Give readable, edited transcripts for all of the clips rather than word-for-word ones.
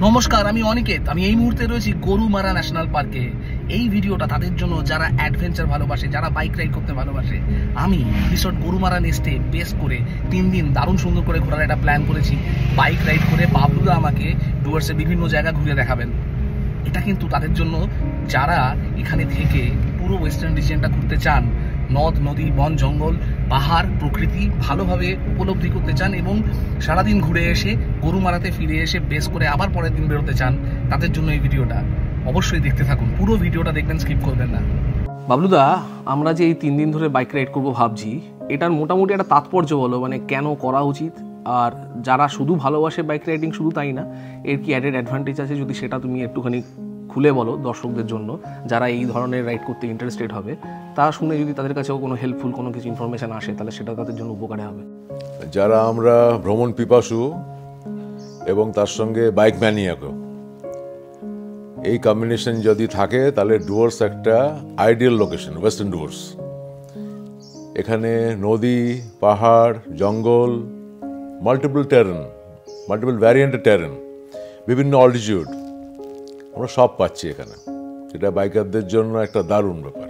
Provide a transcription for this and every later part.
নমস্কার, আমি অনিকেত। আমি এই মুহূর্তে রয়েছি গরুমারা ন্যাশনাল পার্কে। এই ভিডিওটা তাদের জন্য যারা অ্যাডভেঞ্চার ভালোবাসে, যারা বাইক রাইড করতে ভালোবাসে। আমি রিসোর্ট গরুমারা নেস্টে বেস করে 3 দিন দারুণ সুন্দর করে ঘোরার একটা প্ল্যান করেছি। বাইক রাইড করে বাবলুদা আমাকে ডুয়ার্সের বিভিন্ন জায়গা ঘুরে দেখাবেন। এটা কিন্তু তাদের জন্য যারা এখানে থেকে পুরো ওয়েস্টার্ন রিজিয়নটা ঘুরতে চান, নদ নদী বন জঙ্গল পাহাড় প্রকৃতি ভালোভাবে উপলব্ধি করতে চান এবং সারাদিন ঘুরে এসে গরুমারাতে ফিরে এসে বেস করে আবার পরের দিন বেরোতে চান, তাদের জন্য এই ভিডিওটা। অবশ্যই দেখতে থাকুন, পুরো ভিডিওটা দেখবেন, স্কিপ করবেন না। বাবলুদা, আমরা যে এই 3 দিন ধরে বাইক রাইড করবো ভাবছি, এটার মোটামুটি একটা তাৎপর্য বলো, মানে কেন করা উচিত, আর যারা শুধু ভালোবাসে বাইক রাইডিং শুধু তাই না, এর কি অ্যাডেড অ্যাডভান্টেজ আছে, যদি সেটা তুমি একটুখানি খুলে বলো দর্শকদের জন্য, যারা এই ধরনের রাইড করতে ইন্টারেস্টেড হবে। তা শুনে যদি তাদের কাছেও কোনো হেল্পফুল কোনো কিছু ইনফরমেশন আসে, তাহলে সেটা তাদের জন্য উপকারে হবে। যারা আমরা ভ্রমণ পিপাসু এবং তার সঙ্গে বাইক ম্যানিয়াকও, এই কম্বিনেশন যদি থাকে তাহলে ডুয়ার্স একটা আইডিয়াল লোকেশন। ওয়েস্টার্ন ডুয়ার্স, এখানে নদী পাহাড় জঙ্গল, মাল্টিপল টেরেন, মাল্টিপল ভ্যারিয়েন্টের টেরেন, বিভিন্ন অল্টিটিউড আমরা সব পাচ্ছি এখানে। এটা বাইকারদের জন্য একটা দারুণ ব্যাপার।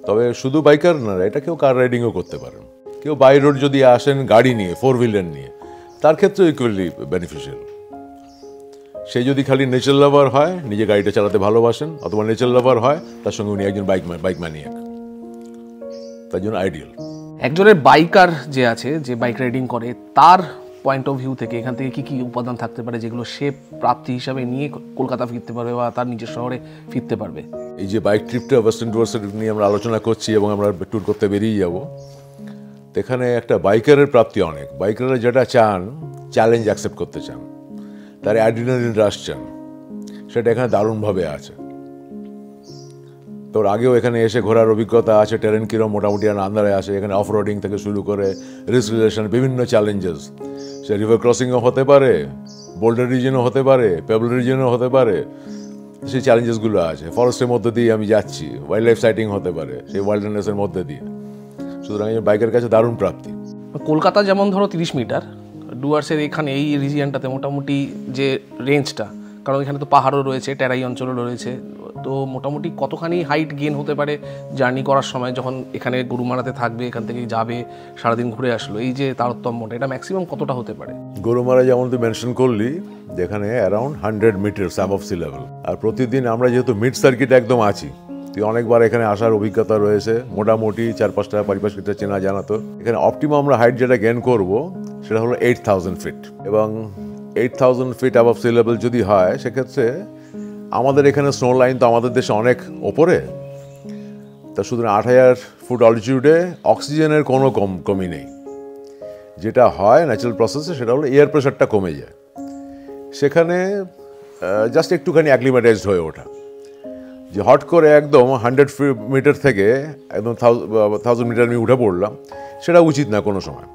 তবে শুধু বাইকার না, এটা কেউ কার রাইডিংও করতে পারেন। কেউ বাই রোড যদি আসেন গাড়ি নিয়ে, 4 হুইলার নিয়ে, তার ক্ষেত্রে ইকুয়ালি বেনিফিশিয়াল। সে যদি খালি নেচার লাভার হয়, নিজে গাড়িটা চালাতে ভালোবাসেন, অথবা নেচার লাভার হয়, তার সঙ্গে উনি একজন বাইক ম্যানিয়াক, তার জন্য আইডিয়াল। একজনের বাইকার যে আছে, যে বাইক রাইডিং করে, তার পয়েন্ট অফ ভিউ থেকে এখান থেকে কি উপাদান থাকতে পারে যেগুলো সে প্রাপ্তি হিসাবে নিয়ে কলকাতা ফিরতে পারবে বা তার নিজের শহরে ফিরতে পারবে? এই যে বাইক ট্রিপটা ওয়েস্টার্ন ডুয়ার্সের নিয়ে আমরা আলোচনা করছি এবং আমরা ট্যুর করতে বেরিয়ে যাব, এখানে একটা বাইকারের প্রাপ্তি অনেক। বাইকাররা যেটা চান, চ্যালেঞ্জ অ্যাকসেপ্ট করতে চান, তার অ্যাড্রিনালিন রাশ চান, সেটা এখানে দারুণভাবে আছে। তোর আগেও এখানে এসে ঘোরার অভিজ্ঞতা আছে, টেরেন কিরম মোটামুটি আন্দারে আসে। এখানে অফ রোডিং থেকে শুরু করে রিস্ক রিলেশন, বিভিন্ন চ্যালেঞ্জেস, সে রিভার ক্রসিংও হতে পারে, বোল্ডার রিজনও হতে পারে, পেবল রিজনও হতে পারে, সেই চ্যালেঞ্জেসগুলো আছে। ফরেস্টের মধ্যে দিয়ে আমি যাচ্ছি, ওয়াইল্ড লাইফ সাইটিং হতে পারে সেই ওয়াইল্ডনেসের মধ্যে দিয়ে। সুতরাং এই বাইকের কাছে দারুণ প্রাপ্তি। কলকাতা যেমন ধরো 30 মিটার, ডুয়ার্সের এখানে এই রিজিয়নটাতে মোটামুটি যে রেঞ্জটা, কারণ এখানে তো পাহাড়ও রয়েছে, টেরাই অঞ্চলও রয়েছে, তো মোটামুটি কতখানি হাইট গেন হতে পারে জার্নি করার সময়, যখন এখানে গরুমারাতে থাকবে, এখান থেকে যাবে, সারাদিন ঘুরে আসলো, এই যে তারতম্যটা, এটা ম্যাক্সিমাম কতটা হতে পারে? গরুমারা যেমন তুই মেনশন করলি, যেখানে around 100 metre above sea level. আর প্রতিদিন আমরা যেহেতু মিড সার্কিট একদম আছি, তুই অনেকবার এখানে আসার অভিজ্ঞতা রয়েছে, মোটামুটি 4-5টা পারিপার্শ্বিকটা চেনা জানা। তো এখানে অপটিমাম আমরা হাইট যেটা গেন করব সেটা হলো 8000 ফিট, এবং 8000 ফিট অ্যাবভ সি লেভেল যদি হয়, সেক্ষেত্রে আমাদের এখানে স্নো লাইন তো আমাদের দেশে অনেক ওপরে, তা সুতরাং 8000 ফুট অল্টিটিউডে অক্সিজেনের কোনো কমি নেই। যেটা হয় ন্যাচারাল প্রসেসে, সেটা হলো এয়ার প্রেশারটা কমে যায়। সেখানে জাস্ট একটুখানি অ্যাক্লিমেটাইজড হয়ে ওঠা, যে হট করে একদম 100 মিটার থেকে একদম 1000 মিটার আমি উঠে পড়লাম, সেটা উচিত না কোনো সময়।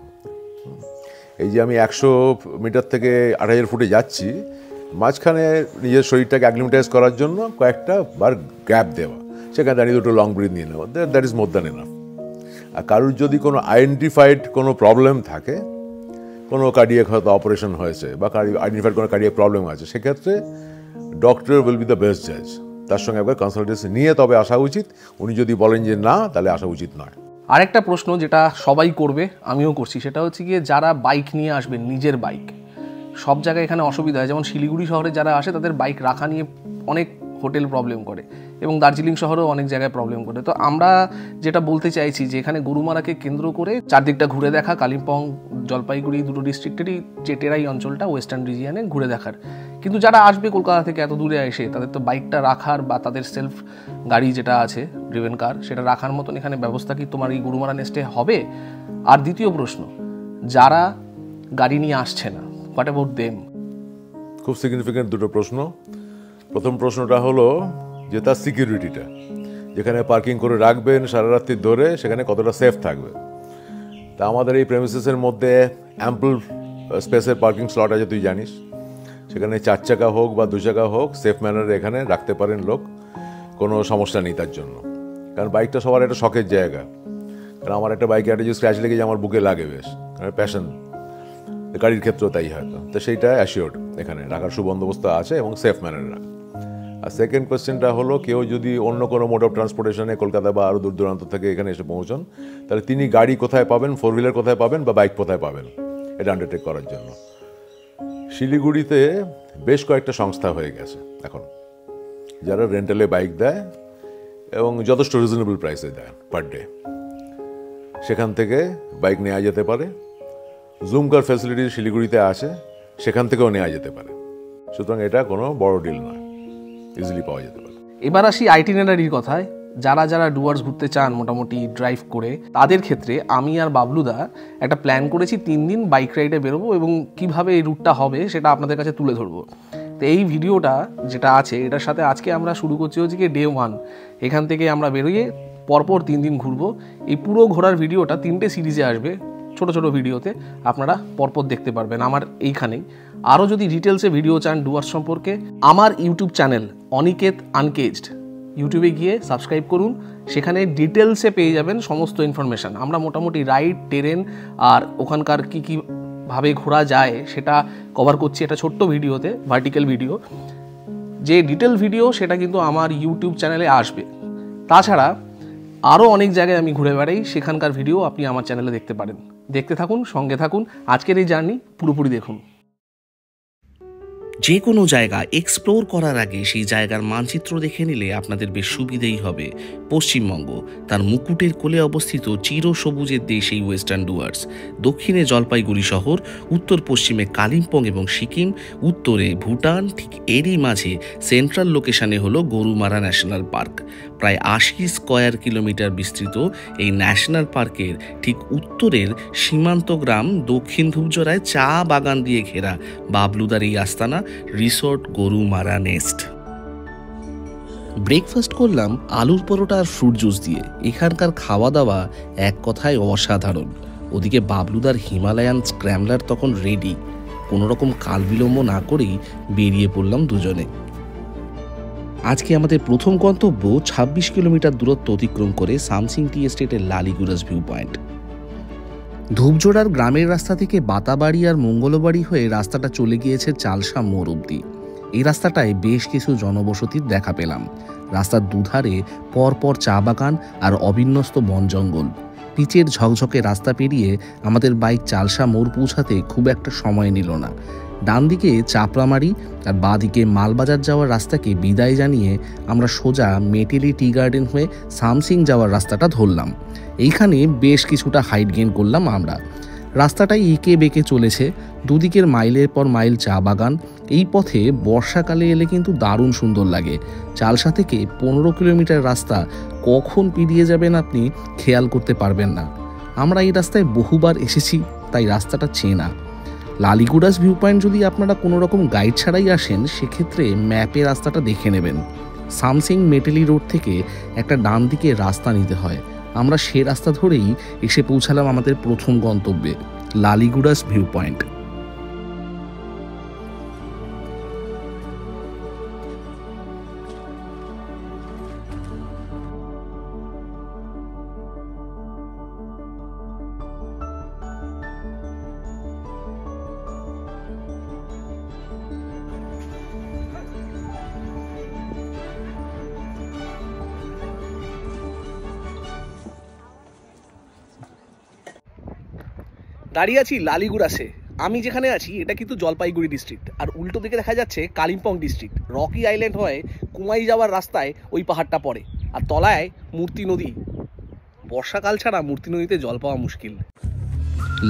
এই যে আমি 100 মিটার থেকে 8000 ফুটে যাচ্ছি, মাঝখানে নিজের শরীরটাকে অ্যাক্লিমেটাইজ করার জন্য কয়েকটা বার গ্যাপ দেওয়া, সেখানে দাঁড়িয়ে দুটো লং ব্রিথ নিয়ে নেওয়া, that is more than enough. আর কারোর যদি কোনো আইডেন্টিফাইড কোনো প্রবলেম থাকে, কোনো কার্ডিয়াক হয়তো অপারেশন হয়েছে বা আইডেন্টিফাইড কোনো কার্ডিয়াক প্রবলেম আছে, সেক্ষেত্রে doctor will be the best জাজ। তার সঙ্গে একবার কনসালটেন্সি নিয়ে তবে আসা উচিত। উনি যদি বলেন যে না, তাহলে আসা উচিত নয়। আরেকটা প্রশ্ন যেটা সবাই করবে, আমিও করছি, সেটা হচ্ছে গিয়ে যারা বাইক নিয়ে আসবেন, নিজের বাইক, সব জায়গায় এখানে অসুবিধা হয়। যেমন শিলিগুড়ি শহরে যারা আসে, তাদের বাইক রাখা নিয়ে অনেক হোটেল প্রবলেম করে, এবং দার্জিলিং শহরেও অনেক জায়গায় প্রবলেম করে। তো আমরা যেটা বলতে চাইছি যে এখানে গরুমারাকে কেন্দ্র করে চারদিকটা ঘুরে দেখা, কালিম্পং জলপাইগুড়ি দুটো ডিস্ট্রিক্টেরই যে টেরাই অঞ্চলটা ওয়েস্টার্ন রিজিয়নে ঘুরে দেখার। কিন্তু যারা আসবে কলকাতা থেকে এত দূরে এসে, তাদের তো বাইকটা রাখার বা তাদের সেলফ গাড়ি যেটা আছে, ড্রিভেন কার, সেটা রাখার মতন এখানে ব্যবস্থা কি তোমার এই গরুমারা নেস্টে হবে? আর দ্বিতীয় প্রশ্ন, যারা গাড়ি নিয়ে আসছে না, হোয়াট অ্যাবাউট দেম? খুব সিগনিফিকেন্ট দুটো প্রশ্ন। প্রথম প্রশ্নটা হলো যে তার সিকিউরিটিটা, যেখানে পার্কিং করে রাখবেন সারা রাত্রি ধরে, সেখানে কতটা সেফ থাকবে। তা আমাদের এই প্রেমিসেসের মধ্যে অ্যাম্পল স্পেসের পার্কিং স্লট আছে, তুই জানিস। সেখানে 4 চাকা হোক বা 2 চাকা হোক, সেফ ম্যানারে এখানে রাখতে পারেন লোক, কোনো সমস্যা নেই তার জন্য। কারণ বাইকটা সবার একটা শখের জায়গা। কারণ আমার একটা বাইকে একটা যে স্ক্র্যাচ লেগে যে আমার বুকে লাগে বেশ, প্যাশন। গাড়ির ক্ষেত্রেও তাই হয়তো, তো সেইটা অ্যাসিওর্ড এখানে রাখার সুবন্দোবস্ত আছে এবং সেফ ম্যানারে রাখা। আর সেকেন্ড কোয়েশ্চেনটা হলো, কেউ যদি অন্য কোনো মোড অফ ট্রান্সপোর্টেশনে কলকাতা বা আরও দূর দূরান্ত থেকে এখানে এসে পৌঁছন, তাহলে তিনি গাড়ি কোথায় পাবেন, 4 হুইলার কোথায় পাবেন বা বাইক কোথায় পাবেন এটা আন্ডারটেক করার জন্য। শিলিগুড়িতে বেশ কয়েকটা সংস্থা হয়ে গেছে এখন, যারা রেন্টালে বাইক দেয় এবং যথেষ্ট রিজনেবল প্রাইসে দেয় পার ডে। সেখান থেকে বাইক নেওয়া যেতে পারে। জুম কার ফ্যাসিলিটি শিলিগুড়িতে আছে, সেখান থেকেও নেওয়া যেতে পারে। সুতরাং এটা কোনো বড় ডিল নয়, ইজিলি পাওয়া যেতে পারে। এবার আসি আইটিনারির কথায়। যারা যারা ডুয়ার্স ঘুরতে চান মোটামুটি ড্রাইভ করে, তাদের ক্ষেত্রে আমি আর বাবলুদা একটা প্ল্যান করেছি 3 দিন বাইক রাইডে বেরোবো এবং কিভাবে এই রুটটা হবে সেটা আপনাদের কাছে তুলে ধরবো। তো এই ভিডিওটা যেটা আছে এটার সাথে আজকে আমরা শুরু করছি হচ্ছে কি ডে 1। এখান থেকে আমরা বেরোয়ে পরপর 3 দিন ঘুরবো। এই পুরো ঘোরার ভিডিওটা 3টে সিরিজে আসবে, ছোট ছোট ভিডিওতে আপনারা পরপর দেখতে পারবেন আমার এইখানেই। আরও যদি ডিটেলসে ভিডিও চান ডুয়ার্স সম্পর্কে, আমার ইউটিউব চ্যানেল অনিকেত আনকেজড, ইউটিউবে গিয়ে সাবস্ক্রাইব করুন। সেখানে ডিটেলসে পেয়ে যাবেন সমস্ত ইনফরমেশান। আমরা মোটামুটি রাইড, টেরেন আর ওখানকার কী কীভাবে ঘোরা যায় সেটা কভার করছি একটা ছোট্ট ভিডিওতে, ভার্টিক্যাল ভিডিও। যে ডিটেল ভিডিও সেটা কিন্তু আমার ইউটিউব চ্যানেলে আসবে। তাছাড়া আরও অনেক জায়গায় আমি ঘুরে বেড়াই, সেখানকার ভিডিও আপনি আমার চ্যানেলে দেখতে পারেন। দেখতে থাকুন, সঙ্গে থাকুন, আজকের এই জার্নি পুরোপুরি দেখুন। যে কোনো জায়গা এক্সপ্লোর করার আগে সেই জায়গার মানচিত্র দেখে নিলে আপনাদের বেশ সুবিধেই হবে। পশ্চিমবঙ্গ তার মুকুটের কোলে অবস্থিত চিরসবুজের দেশ এই ওয়েস্টার্ন ডুয়ার্স। দক্ষিণে জলপাইগুড়ি শহর, উত্তর পশ্চিমে কালিম্পং এবং সিকিম, উত্তরে ভুটান, ঠিক এরই মাঝে সেন্ট্রাল লোকেশনে হলো গরুমারা ন্যাশনাল পার্ক। প্রায় 80 স্কয়ার কিলোমিটার বিস্তৃত এই ন্যাশনাল পার্কের ঠিক উত্তরের সীমান্ত গ্রাম দক্ষিণ ধূপজড়ায় চা বাগান দিয়ে ঘেরা বাবলুদার এই আস্তানা রিসোর্ট গরুমারা নেস্ট। ব্রেকফাস্ট করলাম আলুর পরোটা আর ফ্রুট জুস দিয়ে। এখানকার খাওয়া দাওয়া এক কথায় অসাধারণ। ওদিকে বাবলুদার হিমালয়ান স্ক্র্যামলার তখন রেডি। কোনো রকম কাল বিলম্ব না করেই বেরিয়ে পড়লাম দুজনে। আজকে আমাদের প্রথম গন্তব্য 26 কিলোমিটার দূরত্ব অতিক্রম করে সামসিং টি এস্টেটের লালিগুরাস ভিউ পয়েন্ট। ধূপজোড়ার গ্রামের রাস্তা থেকে বাতাবাড়ি আর মঙ্গলবাড়ি হয়ে রাস্তাটা চলে গিয়েছে চালসা মোড় অবধি। এই রাস্তাটায় বেশ কিছু জনবসতির দেখা পেলাম। রাস্তার দুধারে পরপর চা বাগান আর অবিন্যস্ত বন জঙ্গল। পিচের ঝকঝকে রাস্তা পেরিয়ে আমাদের বাইক চালসা মোড় পৌঁছাতে খুব একটা সময় নিল না। ডান দিকে চাপড়ামারি আর বাঁ দিকে মালবাজার যাওয়ার রাস্তাকে বিদায় জানিয়ে আমরা সোজা মেটেলি টি গার্ডেন হয়ে সামসিং যাওয়ার রাস্তাটা ধরলাম। এইখানে বেশ কিছুটা হাইট গেইন করলাম আমরা। রাস্তাটাই এঁকে বেঁকে চলেছে, দুদিকের মাইলের পর মাইল চা বাগান। এই পথে বর্ষাকালে এলে কিন্তু দারুণ সুন্দর লাগে। চালসা থেকে 15 কিলোমিটার রাস্তা কখন পেরিয়ে যাবেন আপনি খেয়াল করতে পারবেন না। আমরা এই রাস্তায় বহুবার এসেছি, তাই রাস্তাটা চেনা। লালিগুরাস ভিউ পয়েন্ট যদি আপনারা কোনো রকম গাইড ছাড়াই আসেন, সেক্ষেত্রে ম্যাপে রাস্তাটা দেখে নেবেন। সামসিং মেটেলি রোড থেকে একটা ডান দিকে রাস্তা নিতে হয়। আমরা সে রাস্তা ধরেই এসে পৌঁছালাম আমাদের প্রথম গন্তব্যে, লালিগুরাস ভিউ পয়েন্ট। দাঁড়িয়ে আছি লালিগুরাসে। আমি যেখানে আছি এটা কিন্তু জলপাইগুড়ি ডিস্ট্রিক্ট, আর উল্টো দিকে দেখা যাচ্ছে কালিম্পং ডিস্ট্রিক্ট। রকি আইল্যান্ড হয়ে কুমাই যাওয়ার রাস্তায় ওই পাহাড়টা পড়ে, আর তলায় মূর্তি নদী। বর্ষাকাল ছাড়া মূর্তি নদীতে জল পাওয়া মুশকিল।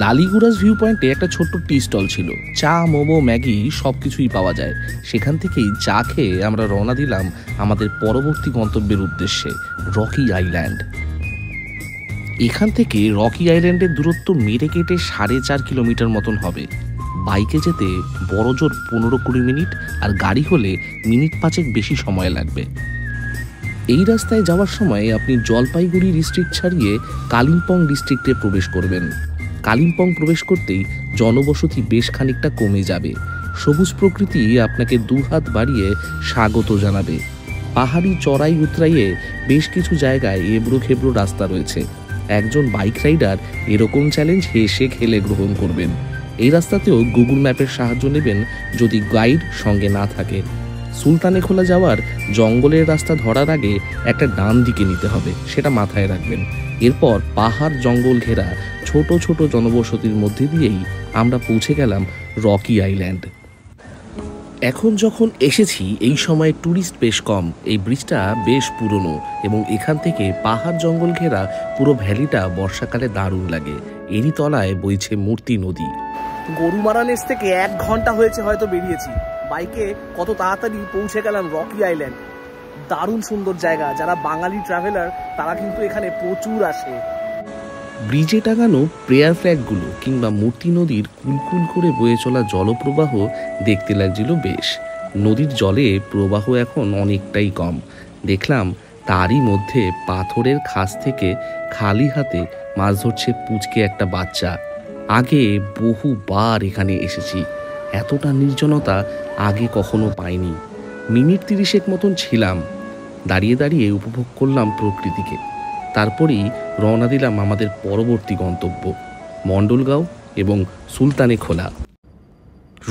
লালিগুরাস ভিউ পয়েন্টে একটা ছোট্ট টি স্টল ছিল, চা, মোমো, ম্যাগি সব কিছুই পাওয়া যায়। সেখান থেকেই চা খেয়ে আমরা রওনা দিলাম আমাদের পরবর্তী গন্তব্যের উদ্দেশ্যে, রকি আইল্যান্ড। এখান থেকে রকি আইল্যান্ডের দূরত্ব মেরে কেটে 4.5 কিলোমিটার মতন হবে। বাইকে যেতে বড়জোর 15-20 মিনিট, আর গাড়ি হলে মিনিট 5 বেশি সময় লাগবে। এই রাস্তায় যাওয়ার সময় আপনি জলপাইগুড়ি ডিস্ট্রিক্ট ছাড়িয়ে কালিম্পং ডিস্ট্রিক্টে প্রবেশ করবেন। কালিম্পং প্রবেশ করতেই জনবসতি বেশ খানিকটা কমে যাবে। সবুজ প্রকৃতি আপনাকে দুহাত বাড়িয়ে স্বাগত জানাবে। পাহাড়ি চড়াই উতরাইয়ে বেশ কিছু জায়গায় এবড়ো খেবড়ো রাস্তা রয়েছে। একজন বাইক রাইডার এরকম চ্যালেঞ্জ হেসে খেলে গ্রহণ করবেন। এই রাস্তাতেও গুগল ম্যাপের সাহায্য নেবেন যদি গাইড সঙ্গে না থাকে। সুলতানেখোলা যাওয়ার জঙ্গলের রাস্তা ধরার আগে একটা ডান দিকে নিতে হবে, সেটা মাথায় রাখবেন। এরপর পাহাড় জঙ্গল ঘেরা ছোট ছোট জনবসতির মধ্যে দিয়েই আমরা পৌঁছে গেলাম রকি আইল্যান্ড। এখন যখন এসেছি এই সময় ট্যুরিস্ট বেশ কম। এই ব্রিজটা বেশ পুরনো এবং এখান থেকে পাহাড় জঙ্গল ঘেরা পুরো ভ্যালিটা বর্ষাকালে দারুণ লাগে। এরই তলায় বইছে মূর্তি নদী। গরুমারা নেস থেকে 1 ঘন্টা হয়েছে হয়তো বেরিয়েছি। বাইকে কত তাড়াতাড়ি পৌঁছে গেলাম রকি আইল্যান্ড। দারুণ সুন্দর জায়গা, যারা বাঙালি ট্রাভেলার তারা কিন্তু এখানে প্রচুর আসে। ব্রিজে টাঙানো প্রেয়ার ফ্ল্যাগগুলো কিংবা মূর্তি নদীর কুলকুল করে বয়ে চলা জলপ্রবাহ দেখতে লাগছিল বেশ। নদীর জলে প্রবাহ এখন অনেকটাই কম। দেখলাম তারই মধ্যে পাথরের খাস থেকে খালি হাতে মাছ ধরছে পুচকে একটা বাচ্চা। আগে বহুবার এখানে এসেছি, এতটা নির্জনতা আগে কখনো পাইনি। মিনিট 30 মতন ছিলাম, দাঁড়িয়ে দাঁড়িয়ে উপভোগ করলাম প্রকৃতিকে। তারপরেই রওনা দিলাম আমাদের পরবর্তী গন্তব্য মণ্ডলগাঁও এবং সুলতানেখোলা।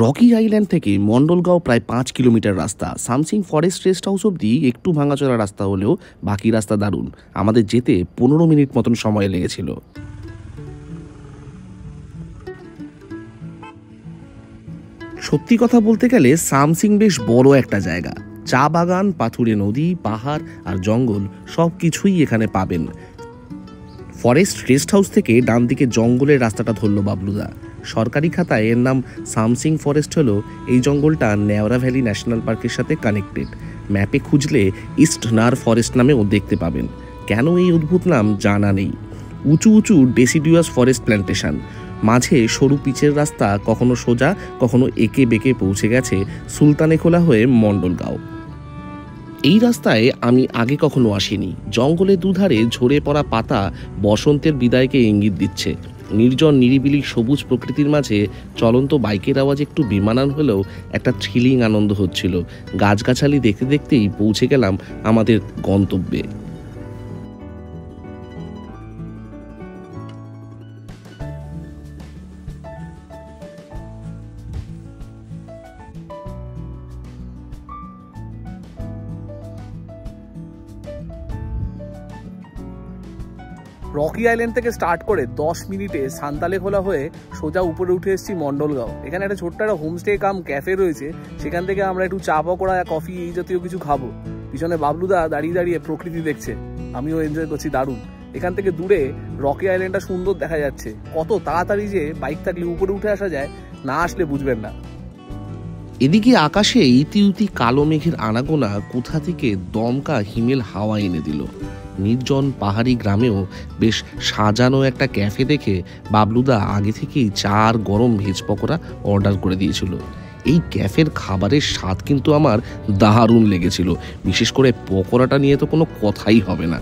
রকি আইল্যান্ড থেকে মণ্ডলগাঁও প্রায় 5 কিলোমিটার রাস্তা। সামসিং ফরেস্ট রেস্ট হাউস অবধি একটু ভাঙাচোরা রাস্তা হলেও বাকি রাস্তা দারুণ। আমাদের যেতে 15 মিনিট মতন সময় লেগেছিল। সত্যি কথা বলতে গেলে সামসিং বেশ বড় একটা জায়গা। চা বাগান, পাথুরে নদী, পাহাড় আর জঙ্গল সব কিছুই এখানে পাবেন। ফরেস্ট রেস্ট হাউস থেকে ডান দিকে জঙ্গলের রাস্তাটা ধরল বাবলুদা। সরকারি খাতায় এর নাম সামসিং ফরেস্ট হলো এই জঙ্গলটা নেওরা ভ্যালি ন্যাশনাল পার্কের সাথে কানেক্টেড। ম্যাপে খুঁজলে ইস্ট নার ফরেস্ট নামেও দেখতে পাবেন। কেন এই অদ্ভুত নাম জানা নেই। উঁচু উঁচু ডেসিডুয়াস ফরেস্ট প্ল্যান্টেশন, মাঝে সরু পিচের রাস্তা, কখনো সোজা কখনো এঁকে বেঁকে পৌঁছে গেছে সুলতানেখোলা হয়ে মণ্ডলগাঁও। এই রাস্তায় আমি আগে কখনো আসিনি। জঙ্গলের দুধারে ঝরে পড়া পাতা বসন্তের বিদায়কে ইঙ্গিত দিচ্ছে। নির্জন নিরিবিলি সবুজ প্রকৃতির মাঝে চলন্ত বাইকের আওয়াজ একটু বিমানান হলেও একটা থ্রিলিং আনন্দ হচ্ছিল। গাছগাছালি দেখতে দেখতেই পৌঁছে গেলাম আমাদের গন্তব্যে। রকি আইল্যান্ড থেকে স্টার্ট করে 10 মিনিটে সান্তালেখোলা হয়ে সোজা উপরে উঠে এসেছি মণ্ডলগাঁও। এখানে একটা ছোট্ট একটা হোমস্টে কাম ক্যাফে রয়েছে, সেখান থেকে আমরা একটু চা পকোড়া, কফি এই জাতীয় কিছু খাবো। পিছনে বাবলুদা দাঁড়িয়ে দাঁড়িয়ে প্রকৃতি দেখছে, আমিও এনজয় করছি দারুণ। এখান থেকে দূরে রকি আইল্যান্ডটা সুন্দর দেখা যাচ্ছে। কত তাড়াতাড়ি যে বাইক থাকলে উপরে উঠে আসা যায়, না আসলে বুঝবেন না। এদিকে আকাশে ইতিউতি কালো মেঘের আনাগোনা কোথা থেকে দমকা হিমেল হাওয়া এনে দিল। নির্জন পাহাড়ি গ্রামেও বেশ সাজানো একটা ক্যাফে দেখে বাবলুদা আগে থেকেই চা আর গরম ভেজ পকোড়া অর্ডার করে দিয়েছিল। এই ক্যাফের খাবারের স্বাদ কিন্তু আমার দারুণ লেগেছিল। বিশেষ করে পকোড়াটা নিয়ে তো কোনো কথাই হবে না।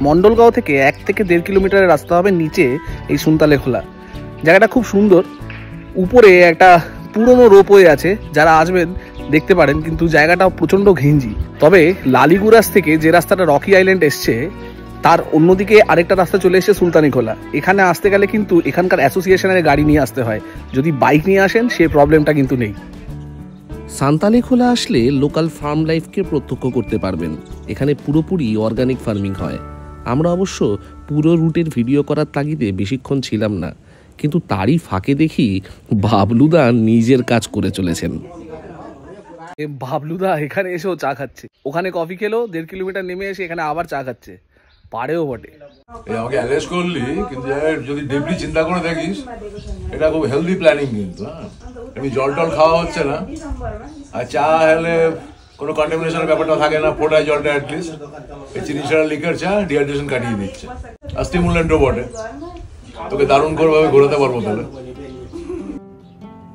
মণ্ডলগাঁও থেকে 1 থেকে 1.5 কিলোমিটারের রাস্তা হবে নিচে এই সুলতানেখোলা। জায়গাটা খুব সুন্দর। উপরে একটা পুরনো রোপওয়ে আছে, যারা আসবেন দেখতে পারেন, কিন্তু জায়গাটা প্রচণ্ড ঘিঞ্জি। তবে লালিগুরাস থেকে যে রাস্তাটা রকি আইল্যান্ড এসছে তার অন্যদিকে আরেকটা রাস্তা চলে এসেছে সুলতানেখোলা। এখানে আসতে গেলে কিন্তু এখানকার অ্যাসোসিয়েশনের গাড়ি নিয়ে আসতে হয়। যদি বাইক নিয়ে আসেন সে প্রবলেমটা কিন্তু নেই। সান্তালেখোলা আসলে লোকাল ফার্ম লাইফকে প্রত্যক্ষ করতে পারবেন। এখানে পুরোপুরি অর্গানিক ফার্মিং হয়। আমরা অবশ্য পুরো রুটের ভিডিও করার তাগিদে বেশিক্ষণ ছিলাম না, কিন্তু তারই ফাঁকে দেখি বাবলুদা নিজের কাজ করে চলেছেন। বাবলুদা এখানে এসেও চা খাচ্ছে। ওখানে কফি খেলো, 1.5 কিলোমিটার নেমে এসে এখানে আবার চা খাচ্ছে। পারেও বটে। আমাকে অ্যারেস্ট করলি, কিন্তু যদি ডিপলি চিন্তা করে দেখিস এটা খুব হেলদি প্ল্যানিং। কিন্তু এমনি জল টল খাওয়া হচ্ছে না, আর চা হলে কোনো কন্টামিনেশনের ব্যাপারটা থাকে না। ফোটায় জলটা অ্যাটলিস্ট এই চিনি ছাড়া লিকার চা ডিহাইড্রেশন কাটিয়ে দিচ্ছে, আর স্টিমুলেন্টও বটে। তোকে দারুণ ভাবে ঘোরাতে পারবো তাহলে।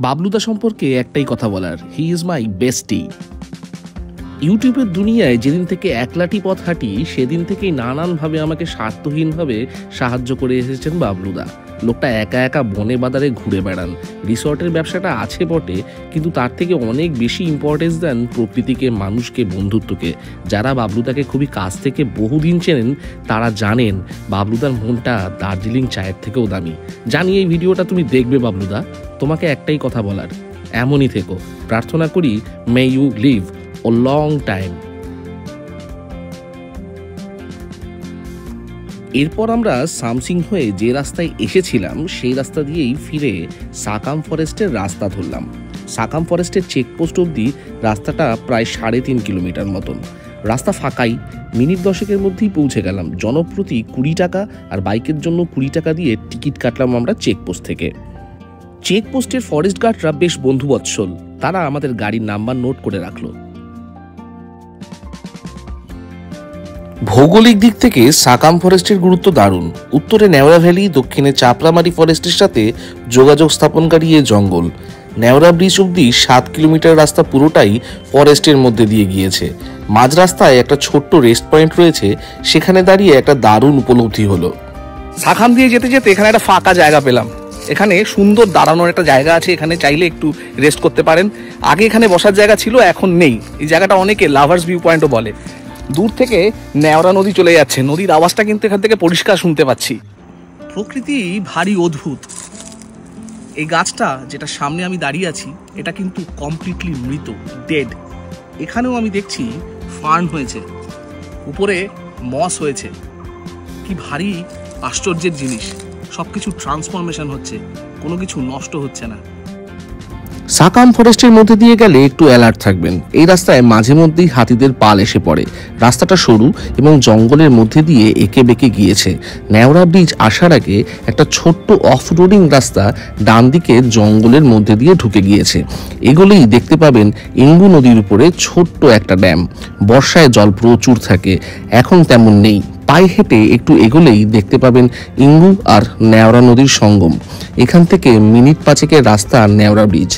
বাবলুদা সম্পর্কে একটাই কথা বলার, হি ইজ মাই বেস্টি। ইউটিউবের দুনিয়ায় যেদিন থেকে একলাটি পথ হাঁটি সেদিন থেকেই নানানভাবে আমাকে স্বার্থহীনভাবে সাহায্য করে এসেছেন বাবলুদা। লোকটা একা একা বনে বাদারে ঘুরে বেড়ান, রিসর্টের ব্যবসাটা আছে বটে, কিন্তু তার থেকে অনেক বেশি ইম্পর্টেন্স দেন প্রকৃতিকে, মানুষকে, বন্ধুত্বকে। যারা বাবলুদাকে খুবই কাছ থেকে বহুদিন চেনেন তারা জানেন বাবলুদার মনটা দার্জিলিং চায়ের থেকেও দামি। জানি এই ভিডিওটা তুমি দেখবে বাবলুদা, তোমাকে একটাই কথা বলার, এমনই থেকো। প্রার্থনা করি may you live a long time। এরপর আমরা সামসিং হয়ে যে রাস্তায় এসেছিলাম সেই রাস্তা দিয়েই ফিরে সাকাম ফরেস্টের রাস্তা ধরলাম। সাকাম ফরেস্টের চেকপোস্ট অবধি রাস্তাটা প্রায় 3.5 কিলোমিটার মতন। রাস্তা ফাঁকাই, মিনিট 10-এর মধ্যেই পৌঁছে গেলাম। জনপ্রতি 20 টাকা আর বাইকের জন্য 20 টাকা দিয়ে টিকিট কাটলাম আমরা চেকপোস্ট থেকে। চেকপোস্টের ফরেস্ট গার্ডরা বেশ বন্ধুবৎসল, তারা আমাদের গাড়ির নাম্বার নোট করে রাখলো। ভৌগোলিক দিক থেকে সাকাম ফরেস্টের গুরুত্ব দারুণ। উত্তরে নেওড়া ভ্যালি, দক্ষিণে চাপড়ামারি ফরেস্টের সাথে যোগাযোগ স্থাপনকারী এ জঙ্গল। নেওড়া ব্রিজ অব্দি 7 কিলোমিটার রাস্তা পুরোটাই ফরেস্টের মধ্যে দিয়ে গিয়েছে। মাঝ রাস্তায় একটা ছোট্ট রেস্ট পয়েন্ট রয়েছে, সেখানে দাঁড়িয়ে একটা দারুণ উপলব্ধি হলো। সাকাম দিয়ে যেতে যেতে এখানে একটা ফাঁকা জায়গা পেলাম। এখানে সুন্দর দাঁড়ানোর একটা জায়গা আছে, এখানে চাইলে একটু রেস্ট করতে পারেন। আগে এখানে বসার জায়গা ছিল, এখন নেই। এই জায়গাটা অনেকে লাভার্স ভিউ পয়েন্টও বলে। দূর থেকে নেওড়া নদী চলে যাচ্ছে, নদীর আওয়াজটা কিন্তু এখান থেকে পরিষ্কার শুনতে পাচ্ছি। প্রকৃতি ভারী অদ্ভুত। এই গাছটা যেটা সামনে আমি দাঁড়িয়ে আছি এটা কিন্তু কমপ্লিটলি মৃত, ডেড। এখানেও আমি দেখছি ফার্ন হয়েছে, উপরে মস হয়েছে। কি ভারী আশ্চর্যের জিনিস, সবকিছু ট্রান্সফরমেশন হচ্ছে, কোনো কিছু নষ্ট হচ্ছে না। সাকাম ফরেস্টের মধ্যে দিয়ে গেলে একটু অ্যালার্ট থাকবেন। এই রাস্তায় মাঝে মধ্যেই হাতিদের পাল এসে পড়ে। রাস্তাটা সরু এবং জঙ্গলের মধ্যে দিয়ে এঁকে বেঁকে গিয়েছে। নেওড়া ব্রিজ আসার আগে একটা ছোট্ট অফ রোডিং রাস্তা ডান দিকে জঙ্গলের মধ্যে দিয়ে ঢুকে গিয়েছে। এগুলোই দেখতে পাবেন ইঙ্গু নদীর উপরে ছোট্ট একটা ড্যাম। বর্ষায় জল প্রচুর থাকে, এখন তেমন নেই। পায়ে হেঁটে একটু এগোলেই দেখতে পাবেন ইঙ্গু আর নেওড়া নদীর সঙ্গম। এখান থেকে মিনিট 5-এর রাস্তা নেওড়া ব্রিজ।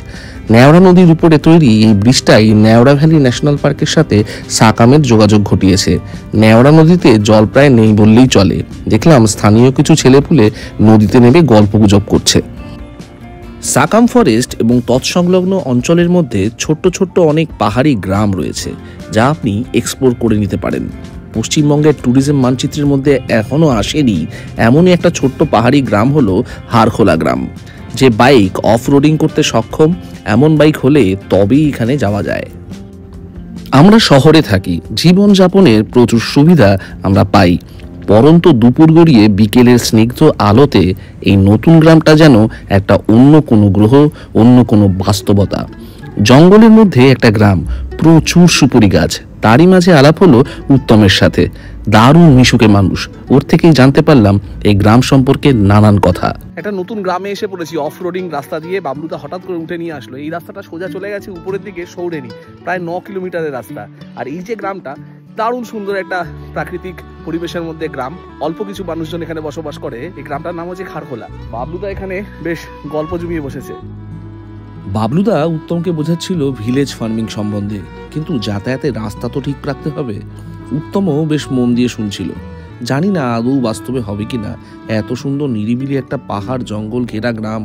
নেওড়া নদীর উপরে তৈরি এই ব্রিজটাই নেওড়া ভ্যালি ন্যাশনাল পার্কের সাথে সাকামের যোগাযোগ ঘটিয়েছে। নেওড়া নদীতে জল প্রায় নেই বললেই চলে। দেখলাম স্থানীয় কিছু ছেলেপুলে নদীতে নেমে গল্পগুজব করছে। সাকাম ফরেস্ট এবং তৎসংলগ্ন অঞ্চলের মধ্যে ছোট্ট ছোট্ট অনেক পাহাড়ি গ্রাম রয়েছে, যা আপনি এক্সপ্লোর করে নিতে পারেন। পশ্চিমবঙ্গের ট্যুরিজম মানচিত্রের মধ্যে এখনও আসেনি এমনই একটা ছোট্ট পাহাড়ি গ্রাম হলো হাড়খোলা গ্রাম। যে বাইক অফ রোডিং করতে সক্ষম এমন বাইক হলে তবেই এখানে যাওয়া যায়। আমরা শহরে থাকি, জীবনযাপনের প্রচুর সুবিধা আমরা পাই। পরন্ত দুপুর গড়িয়ে বিকেলের স্নিগ্ধ আলোতে এই নতুন গ্রামটা যেন একটা অন্য কোনো গ্রহ, অন্য কোনো বাস্তবতা। জঙ্গলের মধ্যে একটা গ্রাম, প্রচুর সুপুরি গাছ, তারই মাঝে আলাপ হলো উত্তমের সাথে। দারুণ মিশুকে মানুষ, ওর থেকেই জানতে পারলাম এই গ্রাম সম্পর্কে নানান কথা। একটা নতুন গ্রামে এসে পড়েছি, অফ রোডিং রাস্তা দিয়ে। বাবলুদা হঠাৎ করে উঠে নিয়ে আসলো। এই রাস্তাটা সোজা চলে গেছে উপরের দিকে সৌরেনি, প্রায় 9 কিলোমিটারের রাস্তা। আর এই যে গ্রামটা, দারুণ সুন্দর একটা প্রাকৃতিক পরিবেশের মধ্যে গ্রাম। অল্প কিছু মানুষজন এখানে বসবাস করে। এই গ্রামটার নাম হচ্ছে হাড়খোলা। বাবলুদা এখানে বেশ গল্প জমিয়ে বসেছে। বাবলুদা উত্তমকে বোঝাচ্ছিল ভিলেজ ফার্মিং সম্বন্ধে, কিন্তু যাতায়াতের রাস্তা তো ঠিক রাখতে হবে। উত্তমও বেশ মন দিয়ে শুনছিল। জানি না আদৌ বাস্তবে হবে কিনা। এত সুন্দর নিরিবিলি একটা পাহাড় জঙ্গল ঘেরা গ্রাম,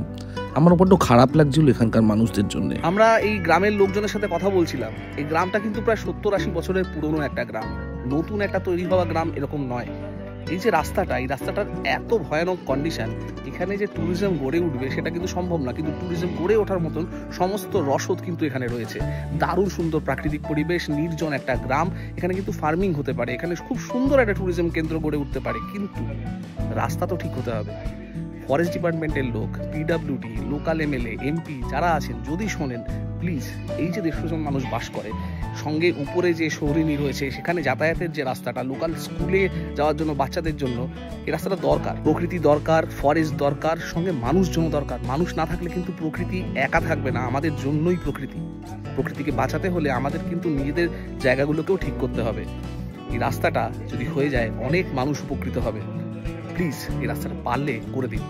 আমার বড্ড খারাপ লাগছিল এখানকার মানুষদের জন্য। আমরা এই গ্রামের লোকজনের সাথে কথা বলছিলাম। এই গ্রামটা কিন্তু প্রায় 70-80 বছরের পুরনো একটা গ্রাম, নতুন একটা তৈরি হওয়া গ্রাম এরকম নয়। এই যে রাস্তাটা, এই রাস্তাটার এত ভয়ানক কন্ডিশন, এখানে যে ট্যুরিজম গড়ে উঠবে সেটা কিন্তু সম্ভব না। কিন্তু ট্যুরিজম গড়ে ওঠার মতন সমস্ত রসদ কিন্তু এখানে রয়েছে। দারুণ সুন্দর প্রাকৃতিক পরিবেশ, নির্জন একটা গ্রাম। এখানে কিন্তু ফার্মিং হতে পারে, এখানে খুব সুন্দর একটা ট্যুরিজম কেন্দ্র গড়ে উঠতে পারে। কিন্তু রাস্তা তো ঠিক হতে হবে। ফরেস্ট ডিপার্টমেন্টের লোক, পিডব্লিউডি, লোকাল এমএলএ, এমপি যারা আছেন, যদি শোনেন প্লিজ, এই যে 150 জন মানুষ বাস করে, সঙ্গে উপরে যে শহরিনী রয়েছে, সেখানে যাতায়াতের যে রাস্তাটা, লোকাল স্কুলে যাওয়ার জন্য বাচ্চাদের জন্য এই রাস্তাটা দরকার। প্রকৃতি দরকার, ফরেস্ট দরকার, সঙ্গে মানুষজন দরকার। মানুষ না থাকলে কিন্তু প্রকৃতি একা থাকবে না, আমাদের জন্যই প্রকৃতি। প্রকৃতিকে বাঁচাতে হলে আমাদের কিন্তু নিজেদের জায়গাগুলোকেও ঠিক করতে হবে। এই রাস্তাটা যদি হয়ে যায়, অনেক মানুষ উপকৃত হবে। প্লিজ এই রাস্তাটা পারলে করে দিন।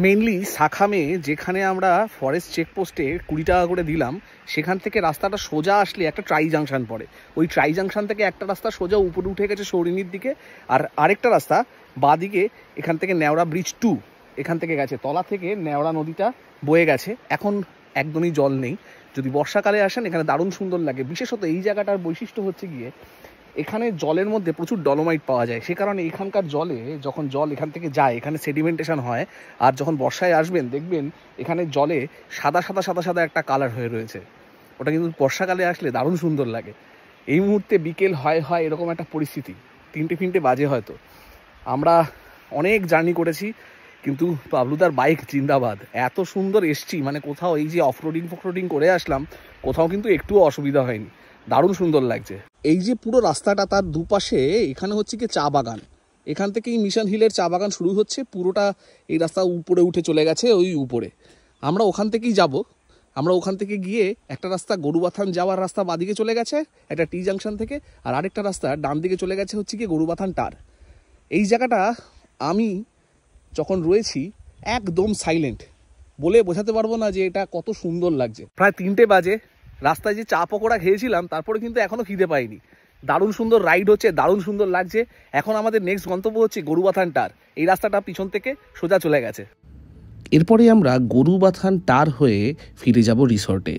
মেইনলি শাখামে যেখানে আমরা ফরেস্ট চেকপোস্টে 20 টাকা করে দিলাম, সেখান থেকে রাস্তাটা সোজা আসলে একটা ট্রাই জাংশন পড়ে। ওই ট্রাই জাংশন থেকে একটা রাস্তা সোজা উপরে উঠে গেছে সৌরিনীর দিকে, আর আরেকটা রাস্তা বাঁদিকে এখান থেকে নেওড়া ব্রিজ 2 এখান থেকে গেছে, তলা থেকে নেওড়া নদীটা বয়ে গেছে। এখন একদমই জল নেই। যদি বর্ষাকালে আসেন এখানে দারুণ সুন্দর লাগে। বিশেষত এই জায়গাটার বৈশিষ্ট্য হচ্ছে গিয়ে এখানে জলের মধ্যে প্রচুর ডলোমাইট পাওয়া যায়, সে কারণে এখানকার জলে যখন জল এখান থেকে যায় এখানে সেডিমেন্টেশন হয়। আর যখন বর্ষায় আসবেন দেখবেন এখানে জলে সাদা সাদা সাদা সাদা একটা কালার হয়ে রয়েছে। ওটা কিন্তু বর্ষাকালে আসলে দারুণ সুন্দর লাগে। এই মুহূর্তে বিকেল হয় এরকম একটা পরিস্থিতি, 3টে বাজে হয়তো। আমরা অনেক জার্নি করেছি, কিন্তু বাবলুদার বাইক জিন্দাবাদ। এত সুন্দর এসছি, মানে কোথাও এই যে অফরোডিং করে আসলাম, কোথাও কিন্তু একটুও অসুবিধা হয়নি, দারুণ সুন্দর লাগছে। এই যে পুরো রাস্তাটা তার দুপাশে এখানে হচ্ছে কি চা বাগান, এখান থেকেই মিশন হিলের চা বাগান শুরু হচ্ছে। পুরোটা এই রাস্তা উপরে উঠে চলে গেছে ওই উপরে। আমরা ওখান থেকেই যাব। আমরা ওখান থেকে গিয়ে একটা রাস্তা গরুবাথান যাওয়ার রাস্তা বাঁদিকে চলে গেছে একটা টি জাংশন থেকে, আর আরেকটা রাস্তা ডান দিকে চলে গেছে হচ্ছে কি গরুবাথান টার। এই জায়গাটা আমি যখন রয়েছি একদম সাইলেন্ট, বলে বোঝাতে পারবো না যে এটা কত সুন্দর লাগছে। প্রায় 3টে বাজে, রাস্তায় যে চা পকোড়া খেয়েছিলাম তারপরে কিন্তু এখনো খিদে পাইনি। দারুণ সুন্দর রাইড হচ্ছে, দারুণ সুন্দর লাগছে। এখন আমাদের নেক্সট গন্তব্য হচ্ছে গরুবাথান টার। এই রাস্তাটা পিছন থেকে সোজা চলে গেছে। এরপরে আমরা গরুবাথান টার হয়ে ফিরে যাব রিসর্টে।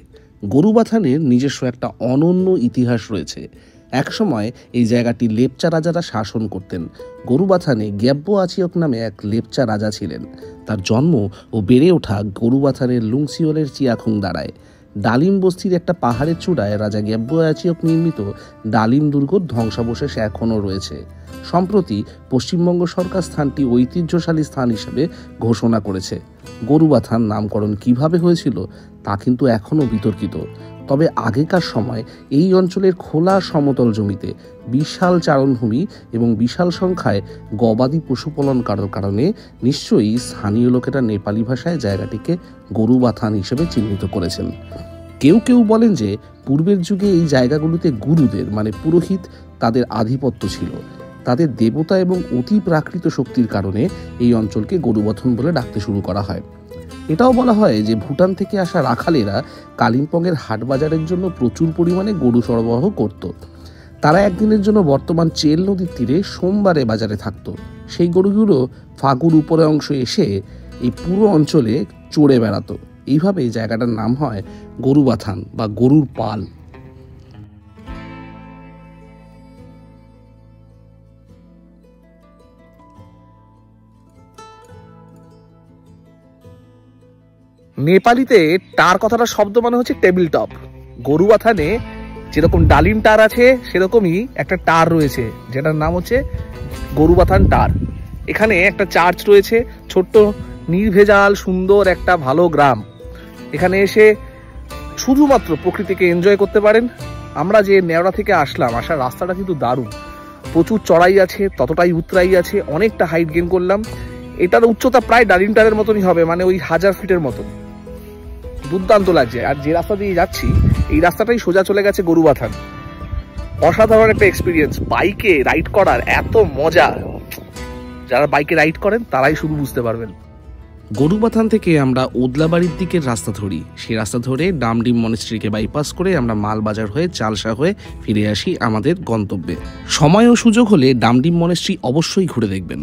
গরুবাথানের নিজস্ব একটা অনন্য ইতিহাস রয়েছে। একসময় এই জায়গাটি লেপচা রাজারা শাসন করতেন। গরুবাথানে গ্যাব্বো আচিয়ক নামে এক লেপচা রাজা ছিলেন। তার জন্ম ও বেড়ে ওঠা গরুবাথানের লুংসিওলের চিয়াখুং দাঁড়ায়। ডালিম বস্তির একটা পাহাড়ের চূড়ায় রাজা গ্যাব্বো আচিয়ক নির্মিত ডালিম দুর্গর ধ্বংসাবশেষ এখনও রয়েছে। সম্প্রতি পশ্চিমবঙ্গ সরকার স্থানটি ঐতিহ্যশালী স্থান হিসেবে ঘোষণা করেছে। গরুবাথান নামকরণ কিভাবে হয়েছিল তা কিন্তু এখনও বিতর্কিত। তবে আগেকার সময় এই অঞ্চলের খোলা সমতল জমিতে বিশাল চারণভূমি এবং বিশাল সংখ্যায় গবাদি পশুপালন করার কারণে নিশ্চয়ই স্থানীয় লোকেরা নেপালি ভাষায় জায়গাটিকে গরুবাথান হিসেবে চিহ্নিত করেছেন। কেউ কেউ বলেন যে পূর্বের যুগে এই জায়গাগুলোতে গুরুদের মানে পুরোহিত তাদের আধিপত্য ছিল। তাদের দেবতা এবং অতি প্রাকৃত শক্তির কারণে এই অঞ্চলকে গরুবাথান বলে ডাকতে শুরু করা হয়। এটাও বলা হয় যে ভুটান থেকে আসা রাখালেরা কালিম্পংয়ের হাটবাজারের জন্য প্রচুর পরিমাণে গরু সরবরাহ করত। তারা একদিনের জন্য বর্তমান চেল নদীর তীরে সোমবারে বাজারে থাকতো। সেই গরুগুলো ফাগুর উপরে অংশ এসে এই পুরো অঞ্চলে চড়ে বেড়াতো। এইভাবে এই জায়গাটার নাম হয় গরুবাথান বা গরুর পাল। নেপালিতে টার কথাটা শব্দ মানে হচ্ছে টেবিল টপ। গরুবাথানে যেরকম ডালিম টার আছে সেরকমই একটা টার রয়েছে, যেটার নাম হচ্ছে গরুবাথান টার। এখানে একটা চার্চ রয়েছে, ছোট্ট নির্ভেজাল সুন্দর একটা ভালো গ্রাম। এখানে এসে শুধুমাত্র প্রকৃতিকে এনজয় করতে পারেন। আমরা যে নেওড়া থেকে আসার রাস্তাটা কিন্তু দারুণ। প্রচুর চড়াই আছে, ততটাই উতরাই আছে, অনেকটা হাইট গেইন করলাম। এটার উচ্চতা প্রায় ডালিম টারের মতনই হবে, মানে ওই 1000 ফিটের মতন। দুর্দান্ত লাগছে। আর যে রাস্তা দিয়ে যাচ্ছি এই রাস্তাটাই সোজা চলে গেছে গরুবাথান। অসাধারণ একটা এক্সপিরিয়েন্স। বাইকে রাইড করার এত মজা, যারা বাইকে রাইড করেন তারাই শুধু বুঝতে পারবেন। গরুবাথান থেকে আমরা ওদলাবাড়ির দিকের রাস্তা ধরি। সেই রাস্তা ধরে ডামডিম মনেস্ট্রিকে বাইপাস করে আমরা মালবাজার হয়ে চালসা হয়ে ফিরে আসি আমাদের গন্তব্যে। সময় ও সুযোগ হলে ডামডিম মনেস্ট্রি অবশ্যই ঘুরে দেখবেন।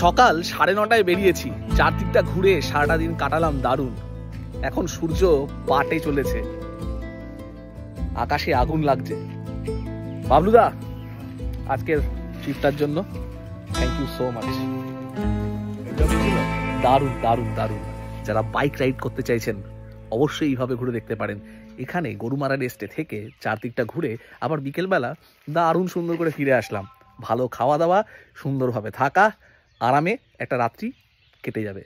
সকাল 9:30টায় বেরিয়েছি, চারদিকটা ঘুরে সারাটা দিন কাটালাম দারুণ। এখন সূর্য পাটে চলেছে, আকাশে আগুন লাগছে। বাবলুদা, আজকের ট্রিপটার জন্য থ্যাংক ইউ সো মাচ। দারুণ দারুণ দারুণ। যারা বাইক রাইড করতে চাইছেন অবশ্যই এইভাবে ঘুরে দেখতে পারেন। এখানে গরুমারা রেস্টে থেকে চারদিকটা ঘুরে আবার বিকেলবেলা দারুণ সুন্দর করে ফিরে আসলাম। ভালো খাওয়া দাওয়া, সুন্দরভাবে থাকা, আরামে একটা রাত্রি কেটে যাবে।